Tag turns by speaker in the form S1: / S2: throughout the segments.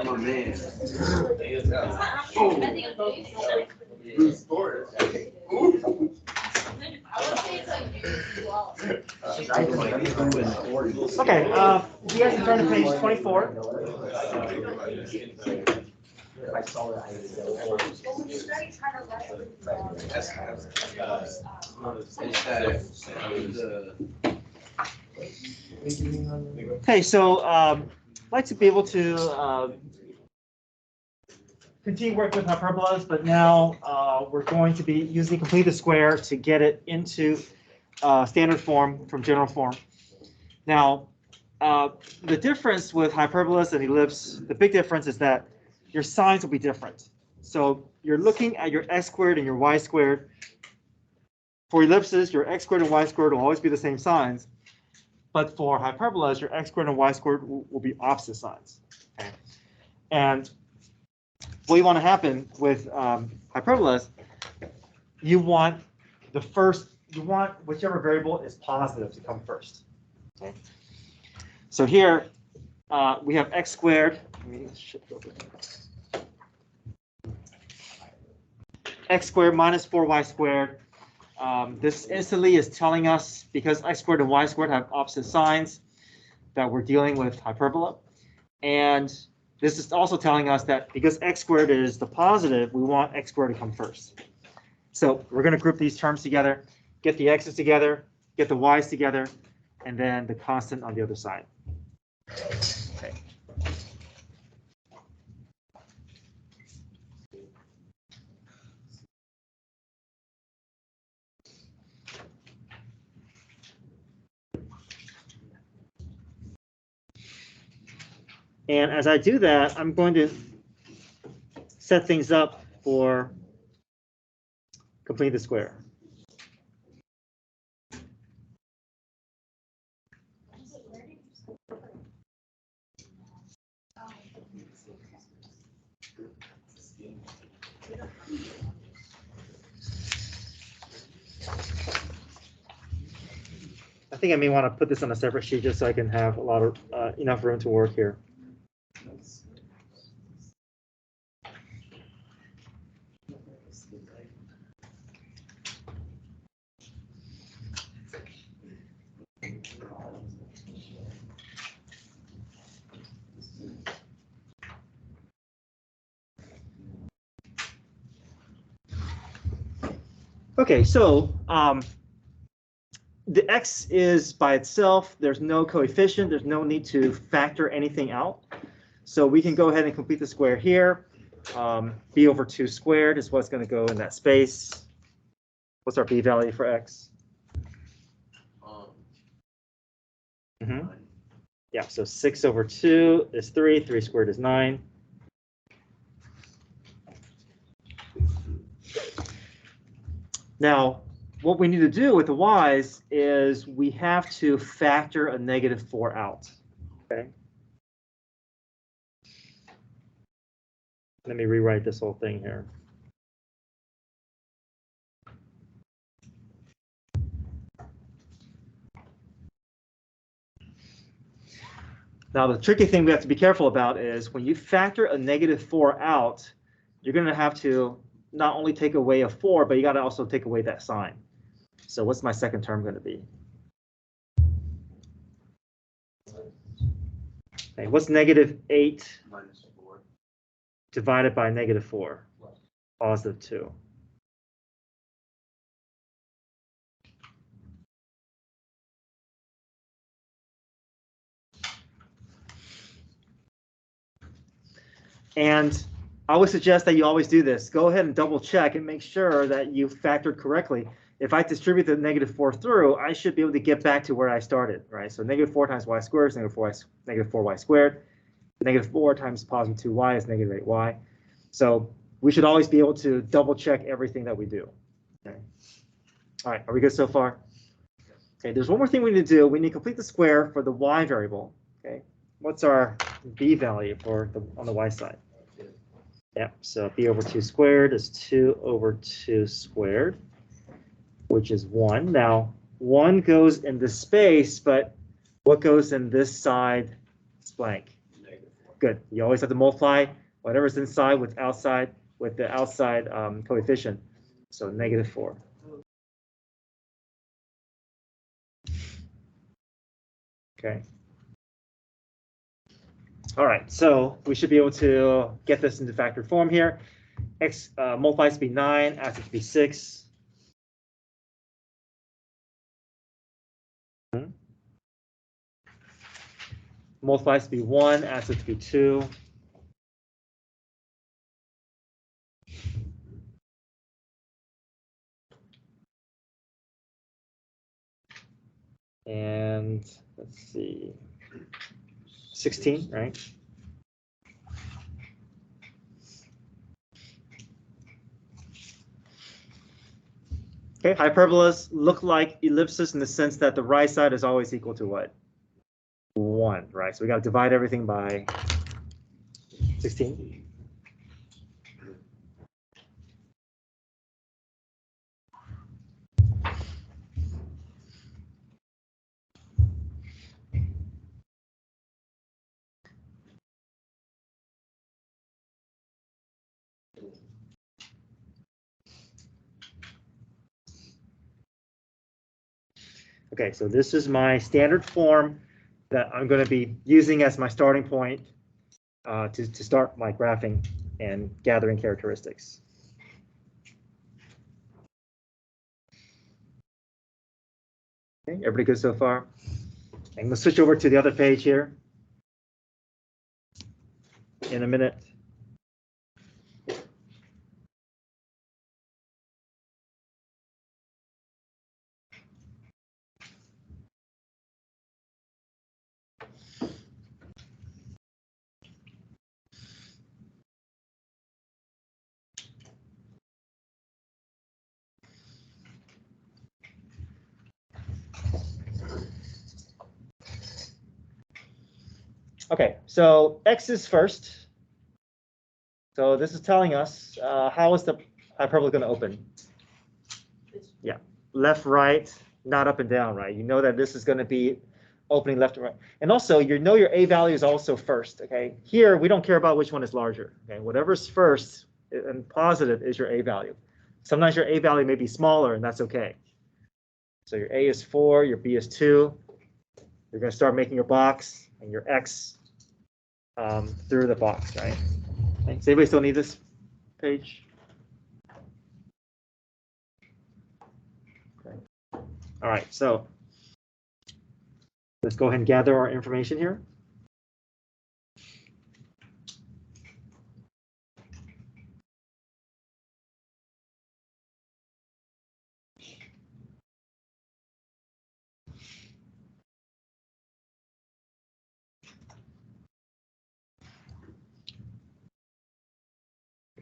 S1: Oh man.
S2: Okay, you guys can turn to page 24. Okay, so I'd like to be able to continue work with hyperbolas, but now we're going to be using complete the square to get it into standard form from general form. Now, the difference with hyperbolas and ellipse, the big difference is that your signs will be different. So you're looking at your x squared and your y squared. For ellipses, your x squared and y squared will always be the same signs. But for hyperbolas, your x squared and y squared will be opposite signs. Okay? And what you want to happen with hyperbolas, you want whichever variable is positive to come first. Okay? So here we have x squared. Let me shift over. X squared minus 4y squared. This instantly is telling us, because x squared and y squared have opposite signs, that we're dealing with hyperbola. And this is also telling us that because x squared is the positive, we want x squared to come first. So we're going to group these terms together, get the x's together, get the y's together, and then the constant on the other side. Okay. And as I do that, I'm going to set things up for complete the square. I think I may want to put this on a separate sheet just so I can have a lot of enough room to work here. Okay, so the x is by itself. There's no coefficient. There's no need to factor anything out. So we can go ahead and complete the square here. B over 2 squared is what's going to go in that space. What's our b value for x? Yeah, so 6 over 2 is 3. 3 squared is 9. Now, what we need to do with the y's is we have to factor a -4 out. Okay. Let me rewrite this whole thing here. Now, the tricky thing we have to be careful about is when you factor a -4 out, you're going to have to not only take away a 4, but you got to also take away that sign. So what's my second term going to be? Okay, what's -8
S1: Minus 4.
S2: divided by -4? Positive 2. And I would suggest that you always do this. Go ahead and double check and make sure that you factored correctly. If I distribute the -4 through, I should be able to get back to where I started, right? So -4 times y squared is -4y squared. -4 times positive 2y is -8y. So we should always be able to double check everything that we do. Okay. All right, are we good so far? Okay, there's one more thing we need to do. We need to complete the square for the y variable. Okay, what's our b value for on the y side? Yeah, so b over 2 squared is 2 over 2 squared, which is 1. Now, 1 goes in this space, but what goes in this side is blank. Good. You always have to multiply whatever's inside with outside with the outside coefficient. So -4. Okay. All right, so we should be able to get this into factored form here. X multiplies to be 9, adds it to be 6. Multiplies to be 1, adds it to be 2. And let's see, 16, right? Okay, hyperbolas look like ellipses in the sense that the right side is always equal to what? 1, right? So we got to divide everything by 16. Okay, so this is my standard form that I'm going to be using as my starting point to start my graphing and gathering characteristics. Okay, everybody good so far? And let's switch over to the other page here in a minute. Okay, so X is first. So this is telling us how is the hyperbola going to open? Yeah, left, right, not up and down, right? You know that this is going to be opening left and right. And also, you know your A value is also first, okay? Here, we don't care about which one is larger, okay? Whatever's first and positive is your A value. Sometimes your A value may be smaller, and that's okay. So your A is 4, your B is 2. You're going to start making your box and your X through the box, right? Okay. Does anybody still need this page? Okay. All right, so let's go ahead and gather our information here.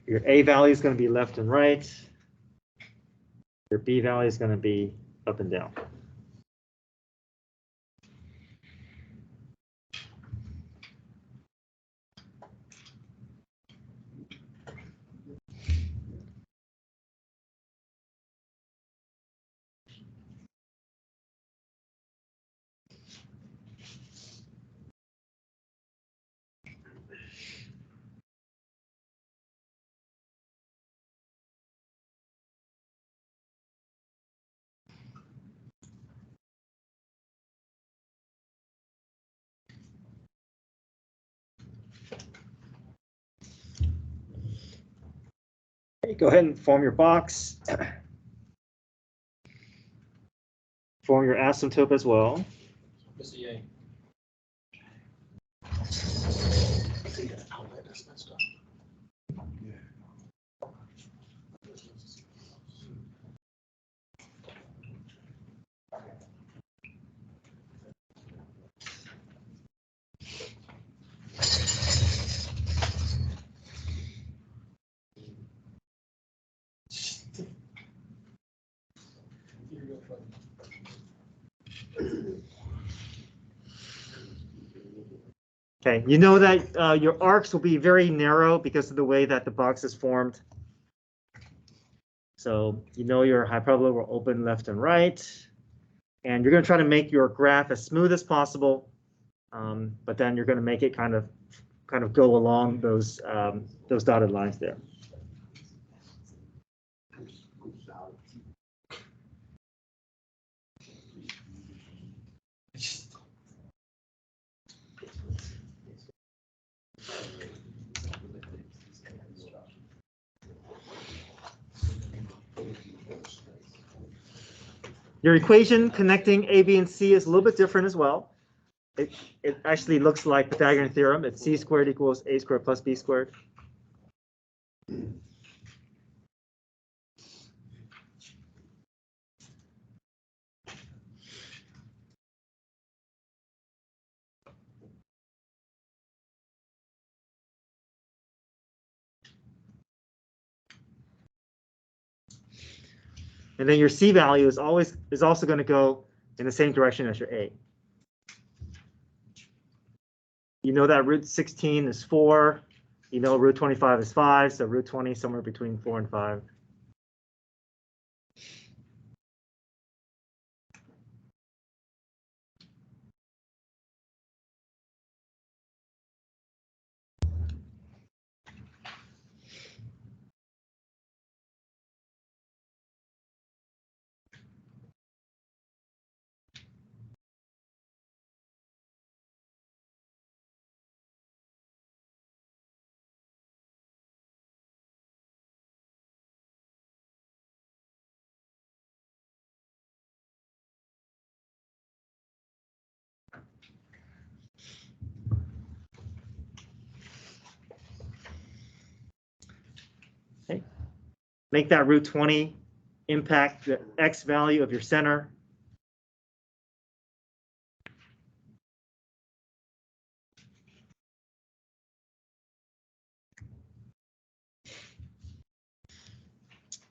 S2: Your A value is going to be left and right. Your B value is going to be up and down. Okay, go ahead and form your box. Form your asymptote as well. Okay, you know that your arcs will be very narrow because of the way that the box is formed. So you know your hyperbola will open left and right. And you're going to try to make your graph as smooth as possible, but then you're going to make it kind of go along those dotted lines there. Your equation connecting A, B, and C is a little bit different as well. It actually looks like Pythagorean theorem. It's c squared equals a squared plus b squared. And then your C value is also going to go in the same direction as your A. You know that root 16 is 4. You know root 25 is 5, so root 20 is somewhere between 4 and 5. Okay. Make that root 20 impact the x value of your center.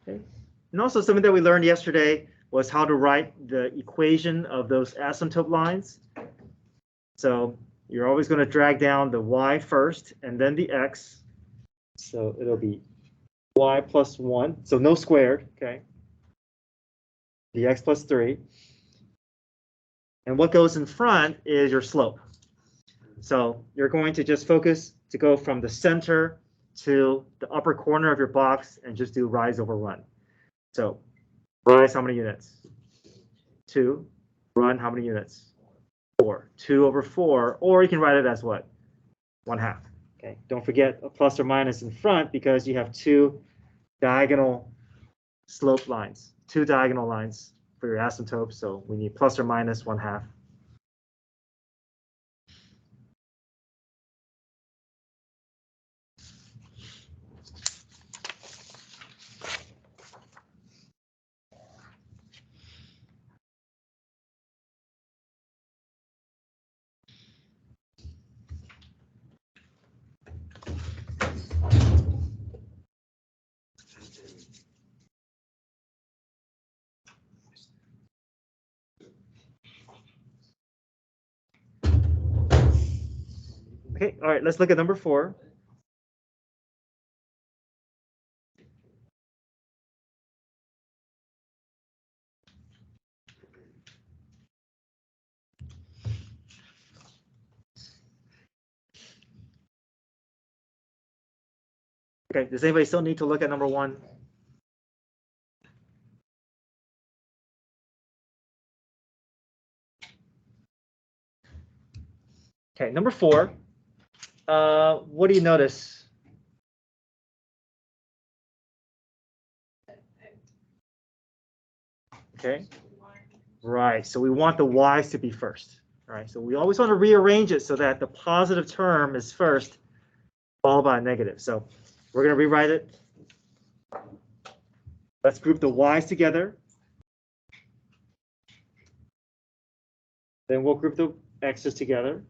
S2: Okay. And also something that we learned yesterday was how to write the equation of those asymptote lines. So you're always going to drag down the y first and then the x. So it'll be y plus 1. So no squared, okay? The x plus 3. And what goes in front is your slope. So you're going to just focus to go from the center to the upper corner of your box and just do rise over run. So rise how many units? 2. Run how many units? 4. 2 over 4, or you can write it as what? 1/2. Okay. Don't forget a plus or minus in front because you have 2 diagonal slope lines, 2 diagonal lines for your asymptote. So we need plus or minus 1/2. Okay, all right, let's look at number 4. Okay, does anybody still need to look at number 1? Okay, number 4. What do you notice? Okay, right, so we want the y's to be first. All right, so we always want to rearrange it so that the positive term is first, followed by a negative. So we're going to rewrite it. Let's group the y's together. Then we'll group the x's together.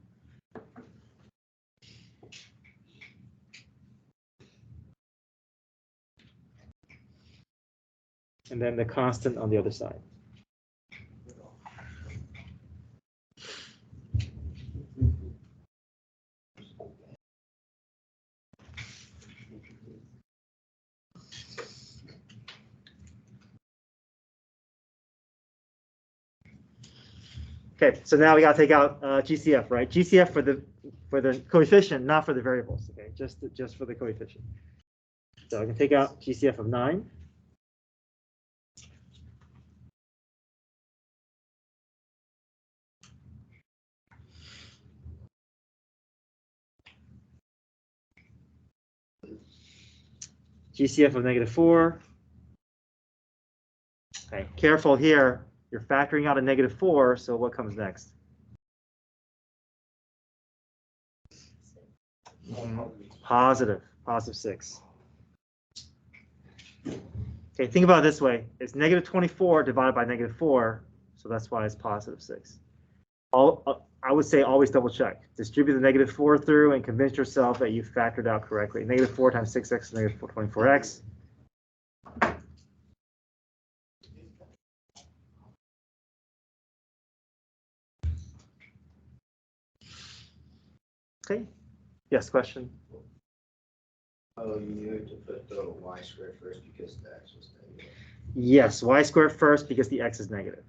S2: And then the constant on the other side. Okay, so now we got to take out GCF, right? GCF for the coefficient, not for the variables. Okay, just for the coefficient. So I can take out GCF of 9. GCF of -4. Okay, careful here. You're factoring out a -4, so what comes next? Positive 6. Okay, think about it this way. It's -24 divided by -4, so that's why it's +6. I would say always double check. Distribute the -4 through and convince yourself that you factored out correctly. -4 times 6x is -24x. Okay. Yes, question?
S1: Oh, you need to put the y squared first because the x was negative.
S2: Yes, y squared first because the x is negative.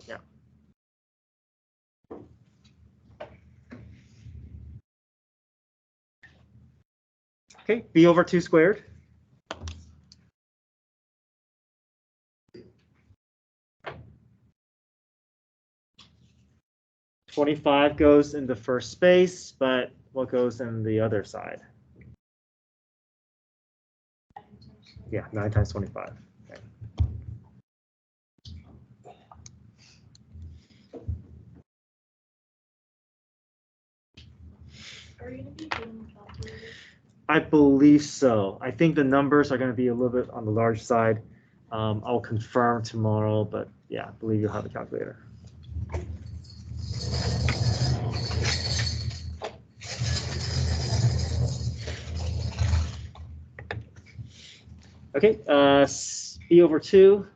S2: Yeah. Okay, b over 2 squared. $25 goes in the first space, but what goes in the other side? Yeah, 9 times 25. Okay.
S3: Are you going to be doing the calculator?
S2: I believe so. I think the numbers are going to be a little bit on the large side. I'll confirm tomorrow, but yeah, I believe you'll have a calculator. Okay, b over 2.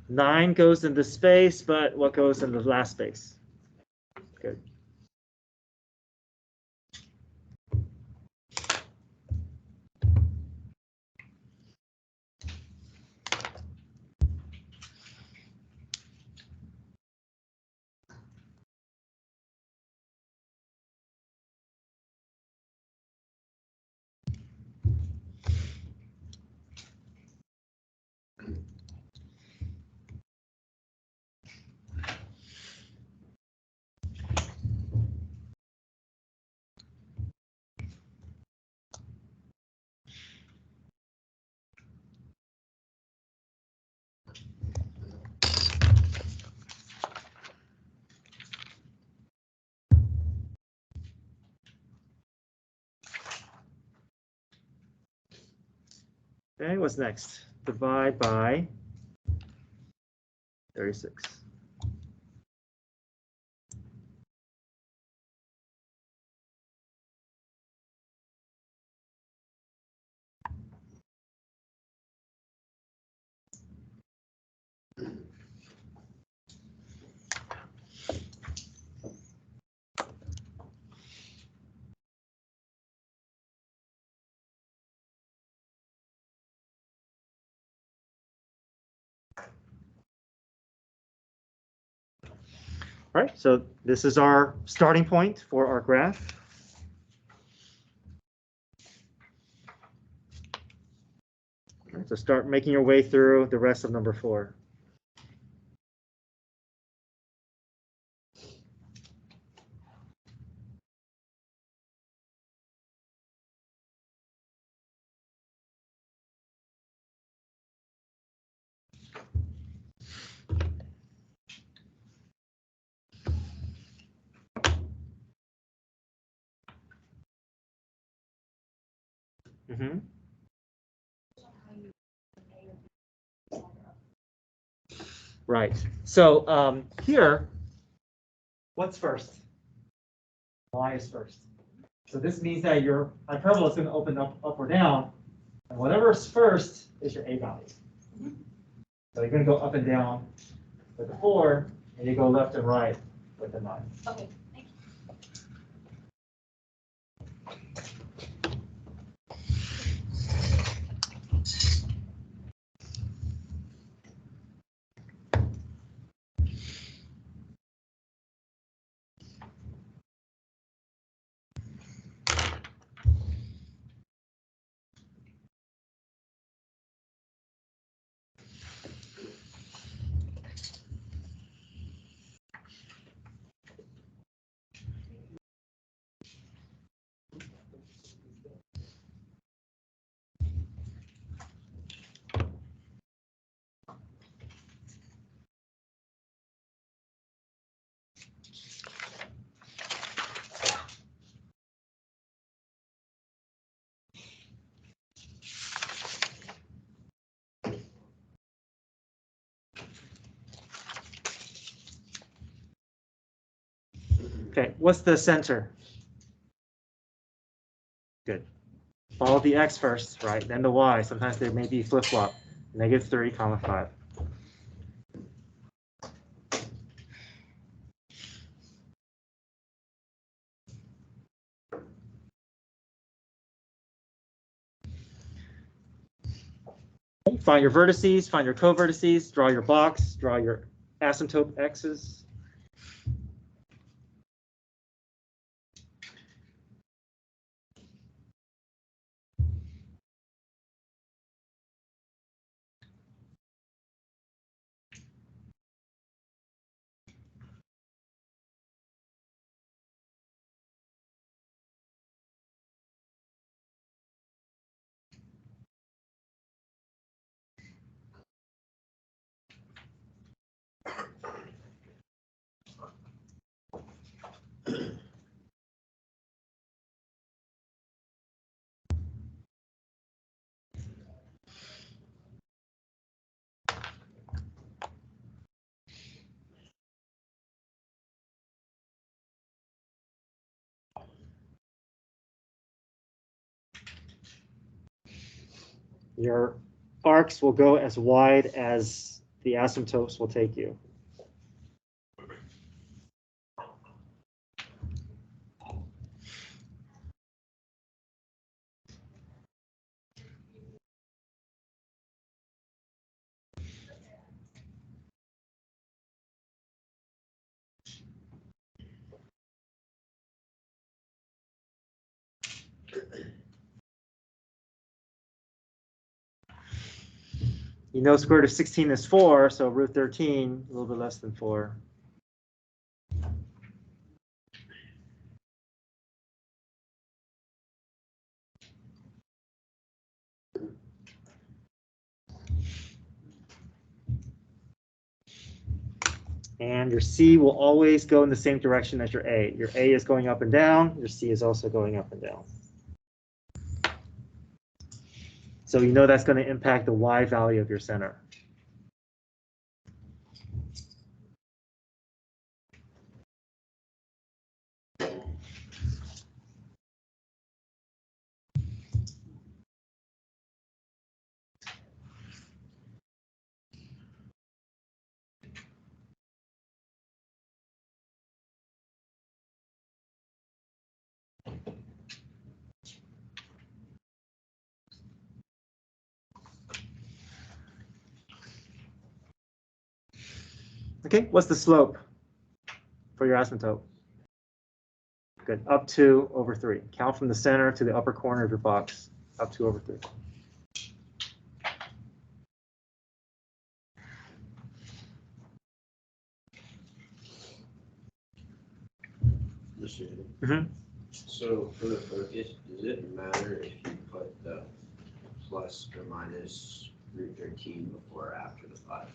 S2: Nine goes into space, but what goes in the last space? Good. Okay, what's next? Divide by 36. All right, so this is our starting point for our graph. All right, so start making your way through the rest of number 4. Mm-hmm. Right. So here, what's first? Y is first. So this means that your hyperbola is going to open up or down, and whatever is first is your A value. So you're going to go up and down with the 4, and you go left and right with the 9.
S3: Okay, thank you.
S2: Okay, what's the center? Good. Follow the x first, right? Then the y. Sometimes they may be flip-flop. -3, 5. Find your vertices, find your co-vertices, draw your box, draw your asymptote x's. Your arcs will go as wide as the asymptotes will take you. You know square root of 16 is 4, so root 13, a little bit less than 4. And your C will always go in the same direction as your A. Your A is going up and down. Your C is also going up and down. So you know that's going to impact the Y value of your center. Okay, what's the slope for your asymptote? Good, up 2/3. Count from the center to the upper corner of your box, up 2/3. Mm-hmm.
S1: So for the focus, does it matter if you put the plus or minus root 13 before or after the 5?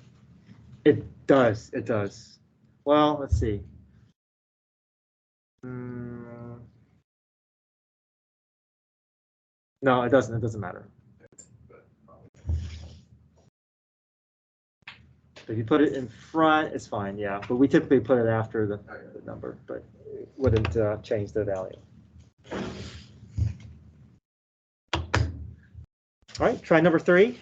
S2: It does, it does. Well, let's see. No, it doesn't matter. If you put it in front, it's fine, yeah. But we typically put it after the number, but it wouldn't change the value. All right, try number 3.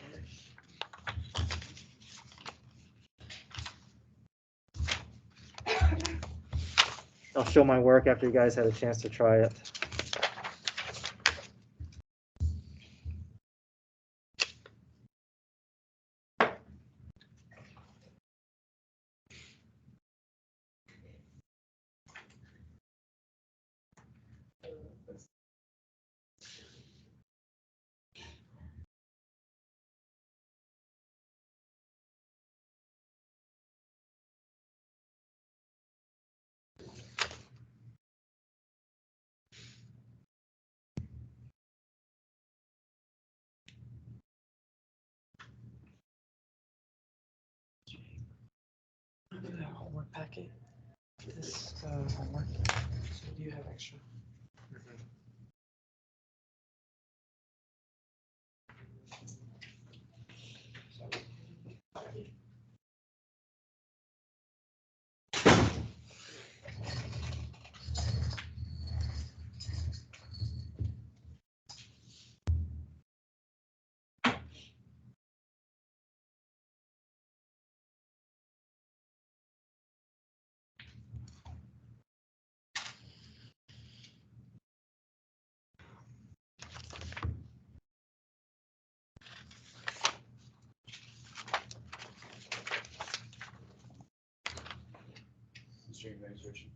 S2: I'll show my work after you guys had a chance to try it. this homework.
S4: So do you have extra?
S5: String administration.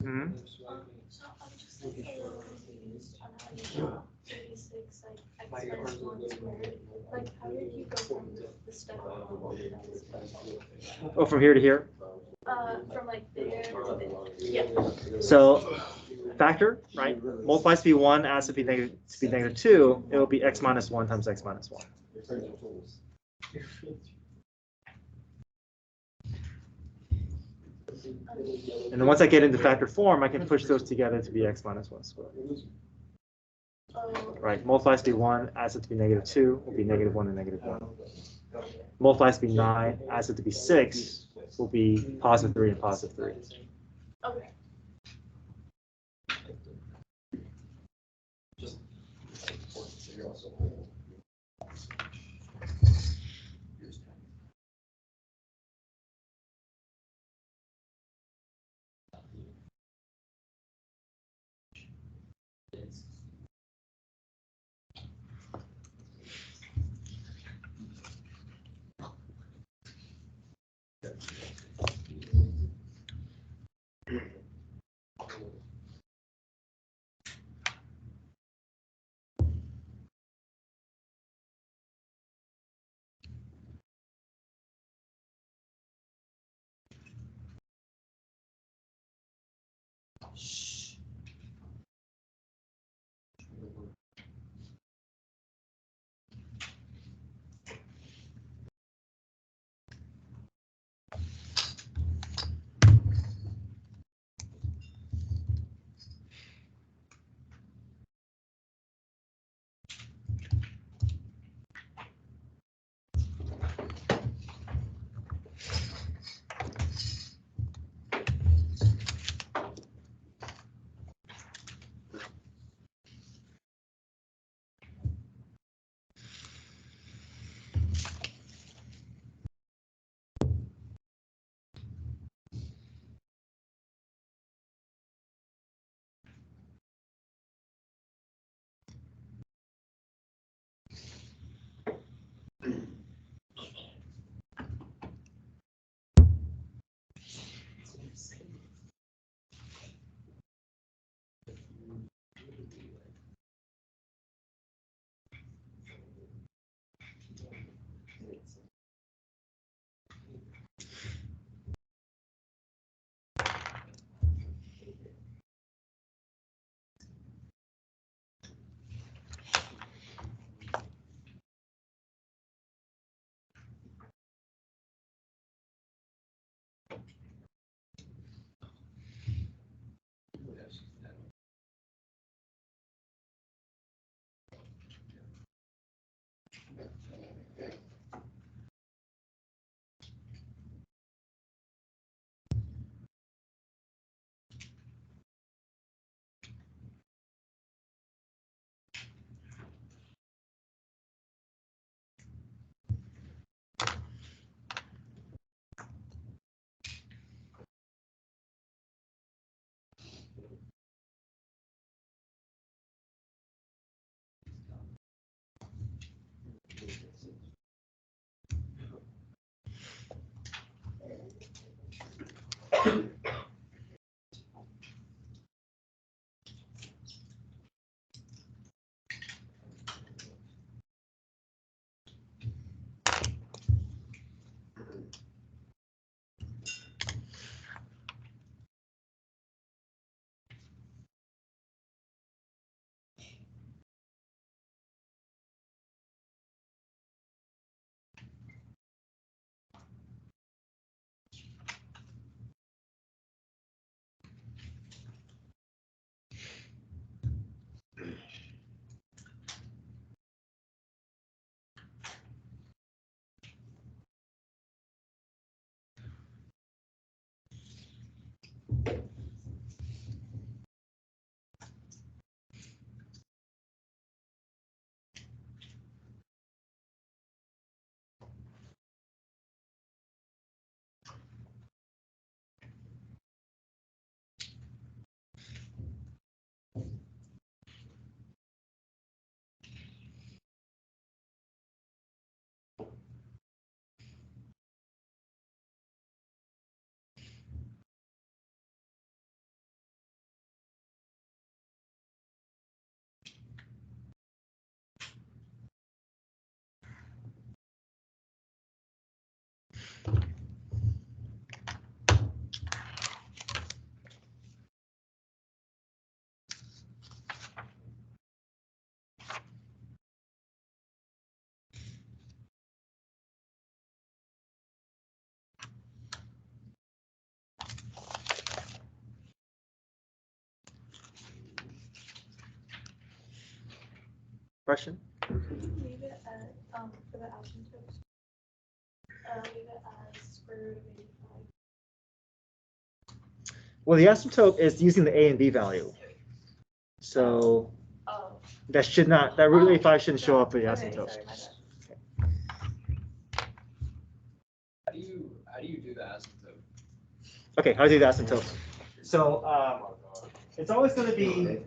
S2: Mhm.
S3: So I'm just like a little confused on how you got 36, like x minus 1 squared. Like, how did you go from the step one to that?
S2: Oh, from here to here.
S3: From like there to there. Yeah.
S2: So factor, right? Multiplies to be 1, adds to be negative 2. It will be x minus 1 times x minus 1. And then once I get into factor form, I can push those together to be x minus 1 squared. Right? Multiplies to be 1, adds it to be negative 2, will be negative 1 and negative 1. Multiplies to be 9, adds it to be 6, will be positive 3 and positive 3.
S3: Okay.
S2: Question?
S3: Leave it at, for the asymptotes. Leave it as square root of 85.
S2: Well, the asymptote is using the A and B value. So
S3: Oh.
S2: that should not, that root of 85 shouldn't show up for the
S3: Okay,
S2: asymptote.
S3: sorry, my bad.
S5: How do you do the asymptote?
S2: Okay, how do you do the asymptote? So it's always going to be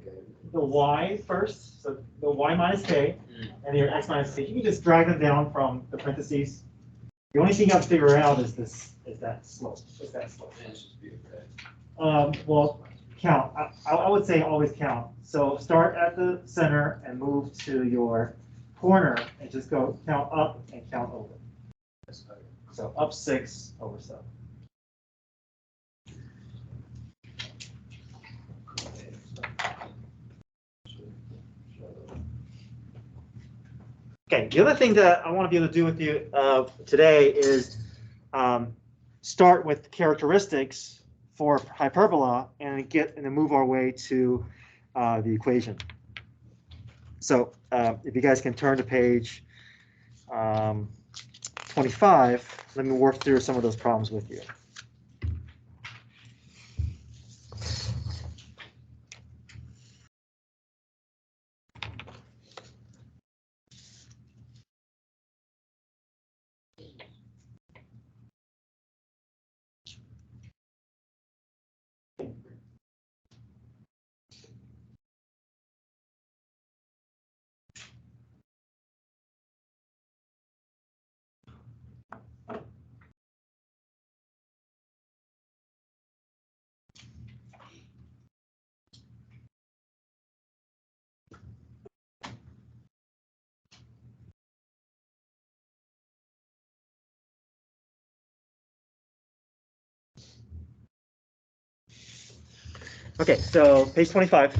S2: the y first, so the y minus k, and your x minus k. You can just drag them down from the parentheses. The only thing you have to figure out is that slope.
S5: And it's just be okay.
S2: Well, count. I would say always count. So start at the center and move to your corner and just go count up and count over. So up 6 over 7. Okay, the other thing that I want to be able to do with you today is start with characteristics for hyperbola and then move our way to the equation. So if you guys can turn to page 25, let me work through some of those problems with you. Okay, so page 25.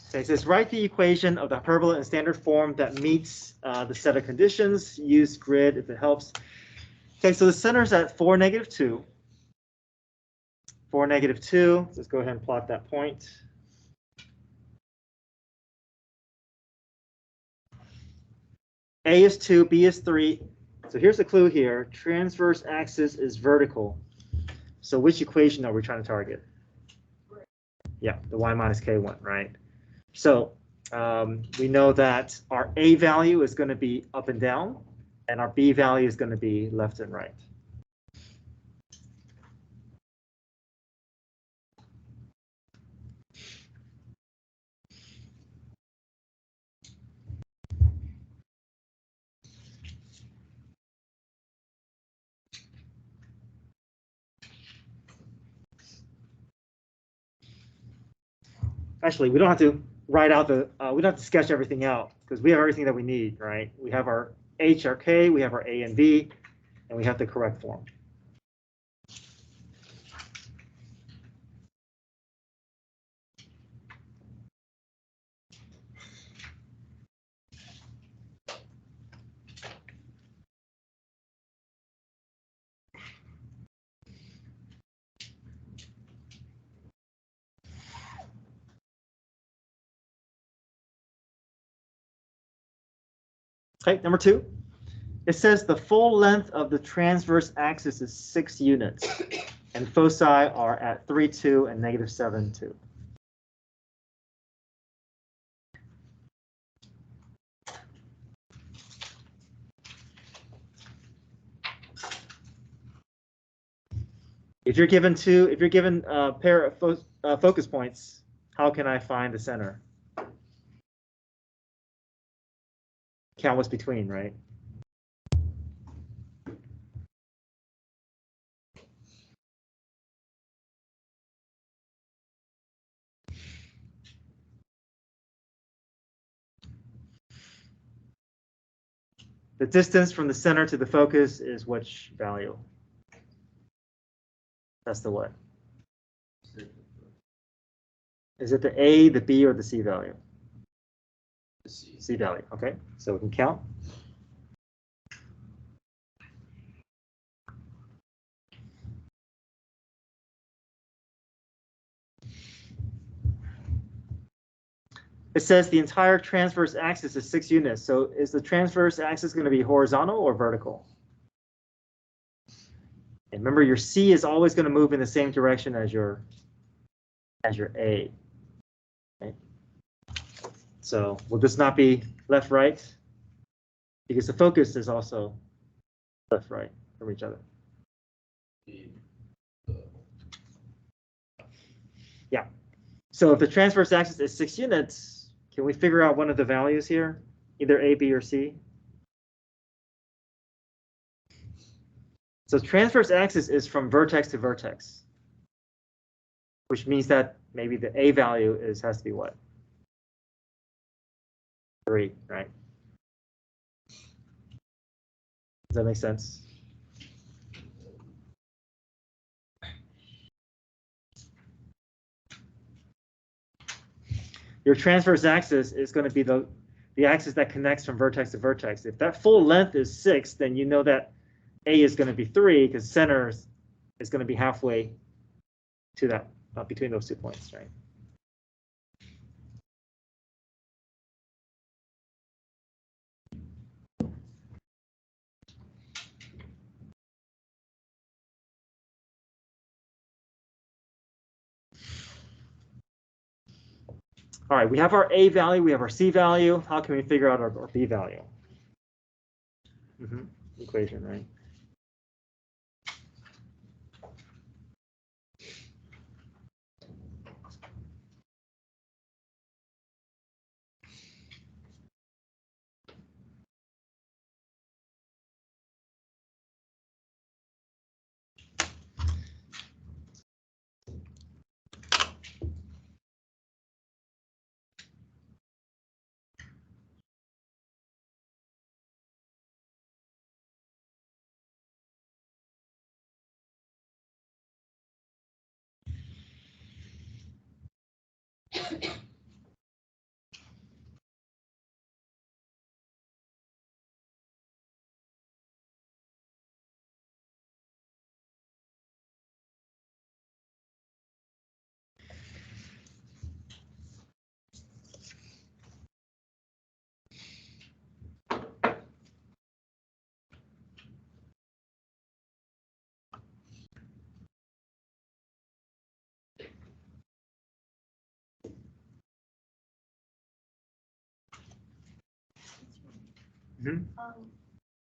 S2: Okay, it says write the equation of the hyperbola in standard form that meets the set of conditions. Use grid if it helps. Okay, so the center is at 4, -2. 4, -2. Let's go ahead and plot that point. A is 2, B is 3. So here's the clue here. Transverse axis is vertical. So which equation are we trying to target? Yeah, the y minus k one, right? So we know that our A value is going to be up and down, and our B value is going to be left and right. actually, we don't have to write out the, we don't have to sketch everything out because we have everything that we need, right? We have our H, our K, we have our A and B, and we have the correct form. Okay, number 2. It says the full length of the transverse axis is 6 units, and foci are at 3, 2, and negative 7, 2. If you're given a pair of focus points, how can I find the center? Count what's between, right? The distance from the center to the focus is which value? That's the what? Is it the A, the B, or the C value? C value, okay. So we can count. It says the entire transverse axis is 6 units. So is the transverse axis going to be horizontal or vertical? And remember, your C is always going to move in the same direction as your A. Okay. So will this not be left, right? Because the focus is also left, right from each other. Yeah. So if the transverse axis is 6 units, can we figure out one of the values here? Either A, B, or C? So transverse axis is from vertex to vertex, which means that maybe the A value has to be what? 3, right? Does that make sense? Your transverse axis is going to be the axis that connects from vertex to vertex. If that full length is 6, then you know that A is going to be 3 because center is going to be halfway to that, between those 2 points, right? All right, we have our A value, we have our C value. How can we figure out our B value? Equation, right?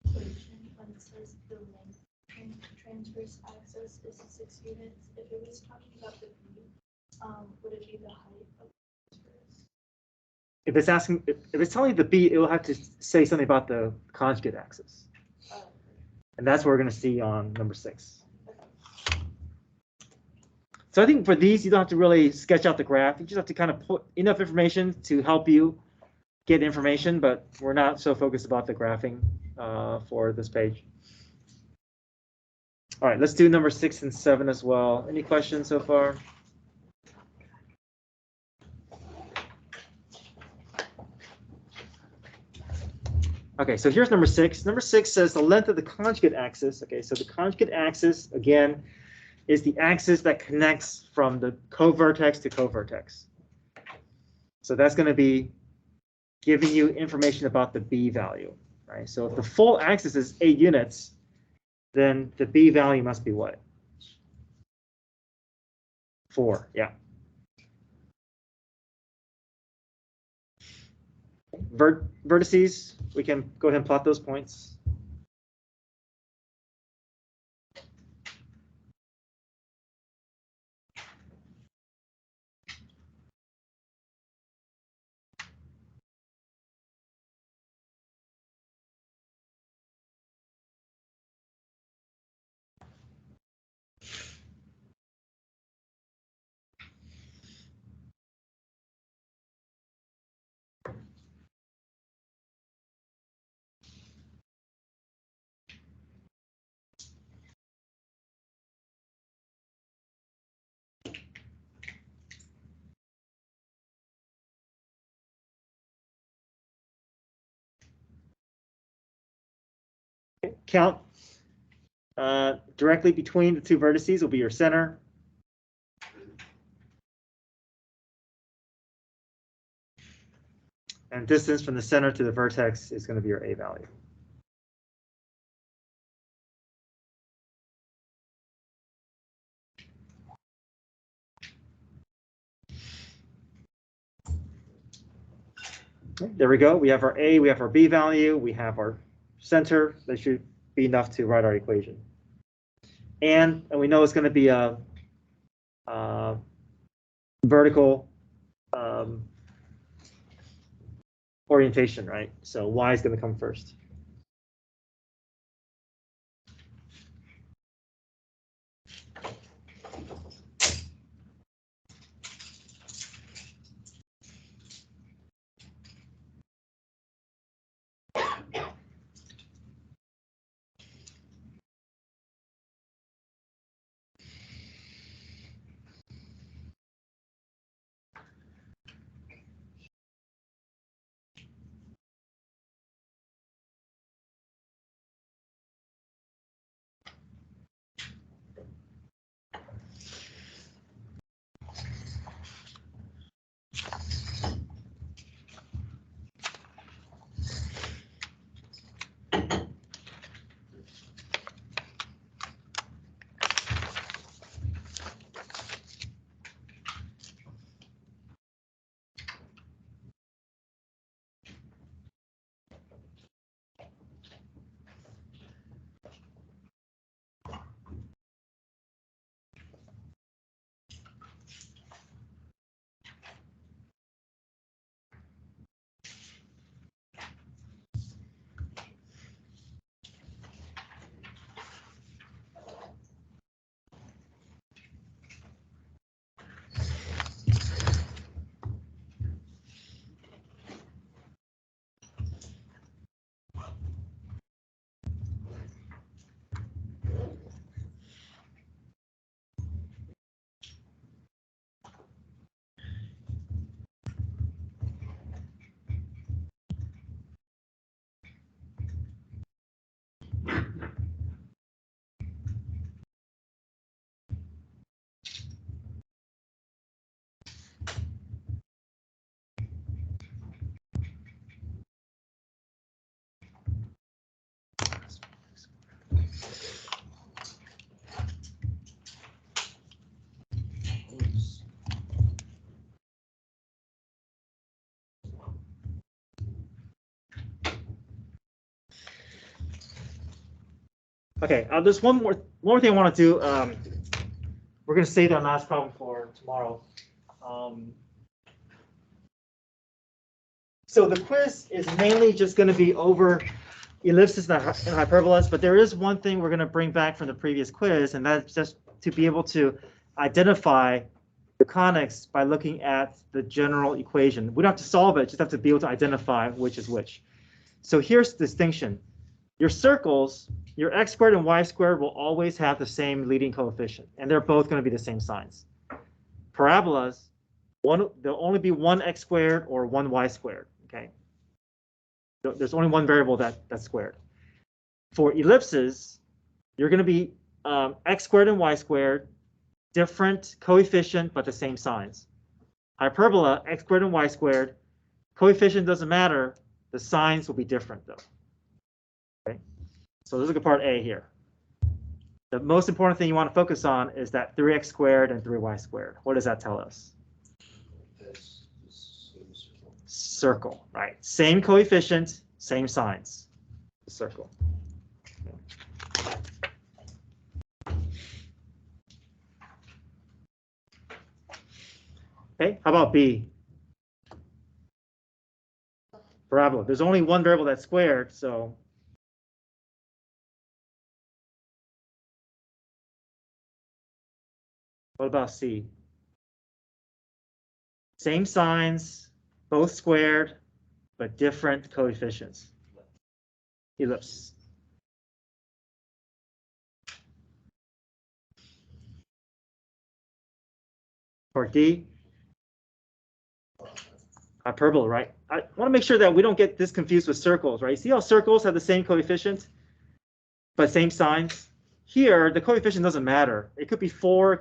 S3: Equation when it says the length transverse axis is 6 units. If it was talking about the B, would it be the height of the transverse?
S2: If it's telling you the B, it will have to say something about the conjugate axis. And that's what we're going to see on number 6. So I think for these, you don't have to really sketch out the graph. You just have to kind of put enough information to help you get information, but we're not so focused about the graphing for this page. All right, let's do number 6 and 7 as well. Any questions so far? Okay, so here's number 6. Number 6 says the length of the conjugate axis. Okay, so the conjugate axis, again, is the axis that connects from the covertex to covertex. So that's going to be giving you information about the B value, right? So if the full axis is 8 units, then the B value must be what? 4, yeah. Vertices, we can go ahead and plot those points. Count directly between the two vertices will be your center. And distance from the center to the vertex is going to be your A value. Okay, there we go. We have our A, we have our B value, we have our center. That should be enough to write our equation. And we know it's going to be a vertical orientation, right? So Y is going to come first. Okay, there's one more thing I want to do. We're going to save that last problem for tomorrow. So the quiz is mainly just going to be over ellipses and hyperbolas, but there is one thing we're going to bring back from the previous quiz, and that's just to be able to identify the conics by looking at the general equation. We don't have to solve it, just have to be able to identify which is which. So here's the distinction. Your circles, your x squared and y squared will always have the same leading coefficient, and they're both going to be the same signs. Parabolas, there'll only be one x squared or one y squared, okay? There's only one variable that's squared. For ellipses, you're going to be x squared and y squared, different coefficient, but the same signs. Hyperbola, x squared and y squared, coefficient doesn't matter, the signs will be different though. Okay, so let's look at part A here. The most important thing you want to focus on is that 3x squared and 3y squared. What does that tell us? Circle, right? Same coefficient, same signs. Circle. Okay, how about B? Parabola. There's only one variable that's squared, so what about C? Same signs, both squared, but different coefficients. Ellipse. Part D. Hyperbola, right? I want to make sure that we don't get this confused with circles, right? See how circles have the same coefficient, but same signs? Here, the coefficient doesn't matter. It could be 4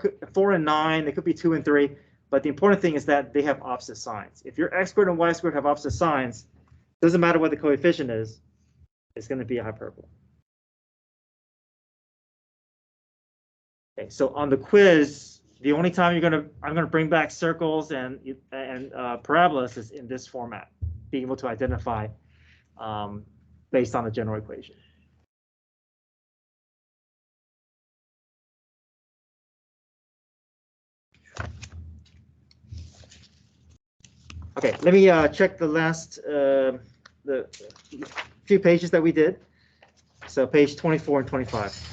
S2: and 9, it could be 2 and 3, but the important thing is that they have opposite signs. If your x squared and y squared have opposite signs, doesn't matter what the coefficient is, it's going to be a hyperbola. Okay, so on the quiz, the only time I'm gonna bring back circles and parabolas is in this format, being able to identify based on the general equation. Okay, let me check the last the few pages that we did. So page 24 and 25.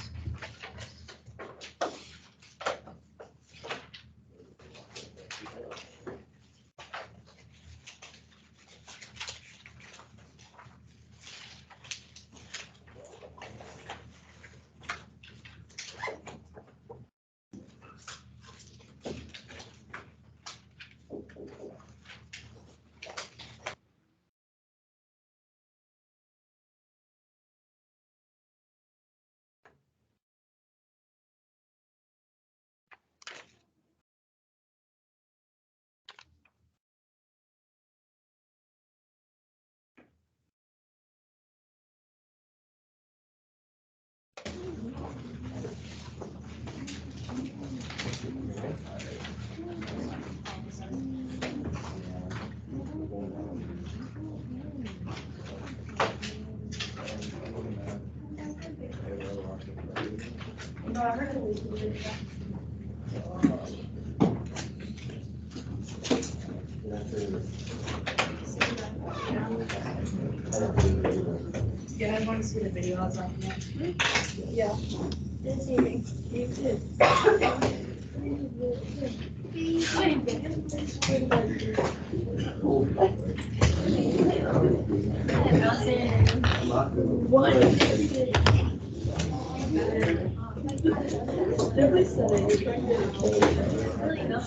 S4: Yeah, I want to see the video. I was like, yeah.
S3: Really not.